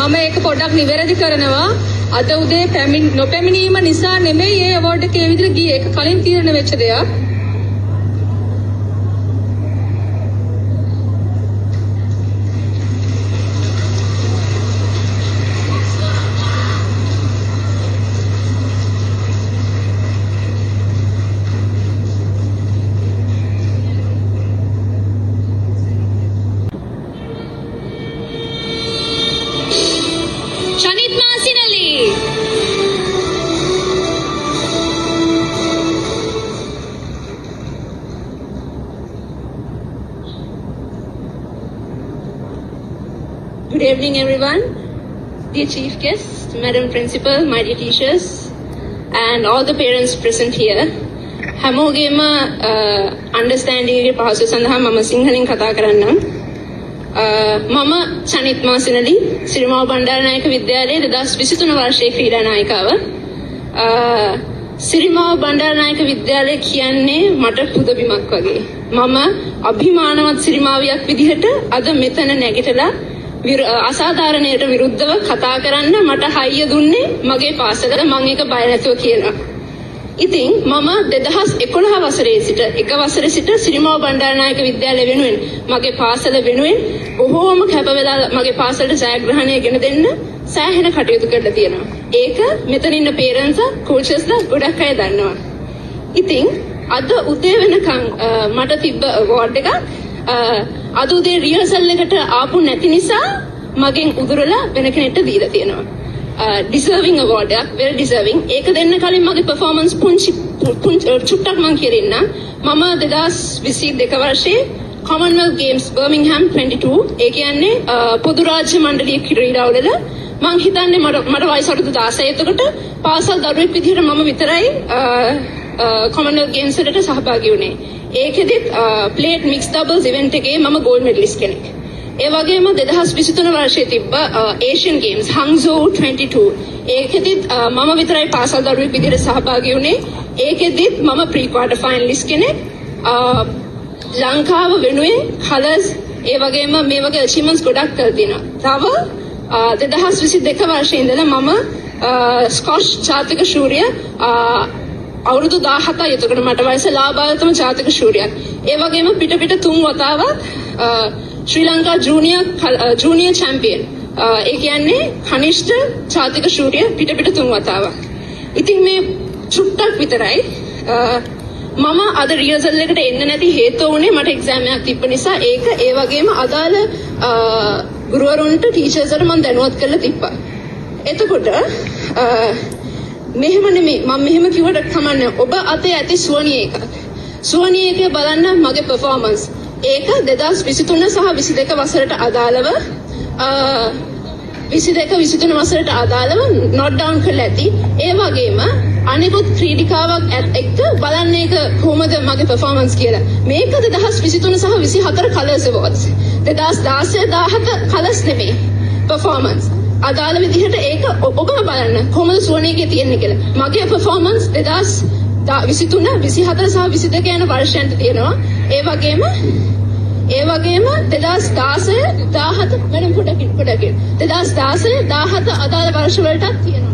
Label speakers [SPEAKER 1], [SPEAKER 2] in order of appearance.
[SPEAKER 1] මම ඒක පොඩ්ඩක් නිවැරදි කරනවා. අද උදේ නොපැමිණීම නිසා නෙමෙයි මේ අවෝඩ් එක ඒ විදිහට ගියේ. ඒක කලින් තීරණය වෙච්ච දෙයක්.
[SPEAKER 2] Shanit Masinali.
[SPEAKER 3] Good evening, everyone. Dear Chief Guest, Madam Principal, my dear teachers, and all the parents present here. හැමෝගේම understanding එකේ පහසු සඳහා මම සිංහලෙන් කතා කරන්නම්. මම චනිත් මාසිනලි සිරිමාව බණ්ඩාරනායක විද්‍යාලයේ 2023 වර්ෂයේ ක්‍රීඩා නායිකාව. සිරිමාව බණ්ඩාරනායක විද්‍යාලය කියන්නේ මට පුදබිමක් වගේ. මම අභිමානවත් සිරිමාවියක් විදිහට අද මෙතන නැගිටලා අසාධාරණයට විරුද්ධව කතා කරන්න මට හයිය දුන්නේ මගේ පාසල. මම ඒක බය නැතුව කියනවා. ඉතින් මම 2011 වසරේ සිට එක වසරේ සිට සිරිමාව බණ්ඩාරනායක විද්‍යාලය වෙනුවෙන් මගේ පාසල වෙනුවෙන් බොහෝම කැප වෙලා මගේ පාසලට ජයග්‍රහණය ගෙන දෙන්න සෑහෙන කටයුතු කරලා තියෙනවා. ඒක මෙතන ඉන්න පේරන්ට්ස් කෝචස්ලා ගොඩක් අය දන්නවා. ඉතින් අද උදේ වෙනකන් මට තිබ්බ අවෝඩ් එකක් අද උදේ රිහර්සල් එකට ආපු නැති නිසා මගෙන් උදුරලා වෙන කෙනෙක්ට දීලා තියෙනවා. Deserving award එකක්, very deserving. ඒක දෙන්න කලින් මගේ performance චුට්ටක් මම කියන්න. මම 2022 වර්ෂයේ Commonwealth Games Birmingham 22 ඒ කියන්නේ පොදු රාජ්‍ය මණ්ඩලීය ක්‍රීඩාවල මම හිතන්නේ මට වයස අවුරුදු 16. එතකොට පාසල් දරුවෙක් විදිහට මම විතරයි Commonwealth Games වලට සහභාගී වුණේ. ඒකෙදිත් plate mixed doubles event එකේ මම gold medalist කෙනෙක්. ඒ වගේම 2023 වර්ෂයේ තිබ්බ Asian Games Hangzhou 22 ඒකෙදිත් මම විතරයි පාසල් දරුවෙක් විදිහට සහභාගී වුණේ. ඒකෙදිත් මම pre quarter finalist කෙනෙක්. ලංකාව වෙනුවෙන් කලර්ස් ඒ වගේම මේ වගේ achievements ගොඩක් කරලා තියෙනවා. තව 2022 වර්ෂයේ ඉඳලා මම ස්කොට් ජාතික ශූරිය අවුරුදු 17යි. එතකොට මට වයස ලාභායතම ජාතික ශූරියක්. ඒ වගේම පිට 3 වතාවක් ශ්‍රී ලංකා ජූනියර් චැම්පියන්. ඒ කියන්නේ කනිෂ්ඨ ජාතික ශූරිය පිට 3 වතාවක්. ඉතින් මේ චුට්ටක් විතරයි මම අද රිහර්සල් එකට එන්න නැති හේතුව උනේ මට එක්සෑම් එකක් තිබ්බ නිසා. ඒක ඒ වගේම අදාළ ගුරුවරුන්ට ටීචර්ස්ලට මම දැනුවත් කරලා තිබ්බා. එතකොට මෙහෙම නෙමෙයි මම මෙහෙම කිව්වට කමන්නේ. ඔබ අතේ ඇති සුවනිය එකක්. සුවනිය එකේ බලන්න මගේ performance. ඒක 2023 සහ 22 වසරට අදාළව 22-23 වසරට අදාළව note down කරලා ඇති. ඒ වගේම අනිකුත් ක්‍රීඩිකාවක් එක්ක බලන්න ඒක කොහොමද මගේ performance කියලා. මේක 2023 සහ 24 colours awards. 2016 17 colours නෙමෙයි performance. අදාළ විදිහට ඒක ඔබම බලන්න කොහොමද සුවනේකේ තියෙන්නේ කියලා. මගේ performance 2023 24 සහ 22 යන වර්ෂයන්ට තියෙනවා. ඒ වගේම 2016 17 මම පොඩ්ඩක් 2016 17 අදාළ වර්ෂ වලටත් තියෙනවා.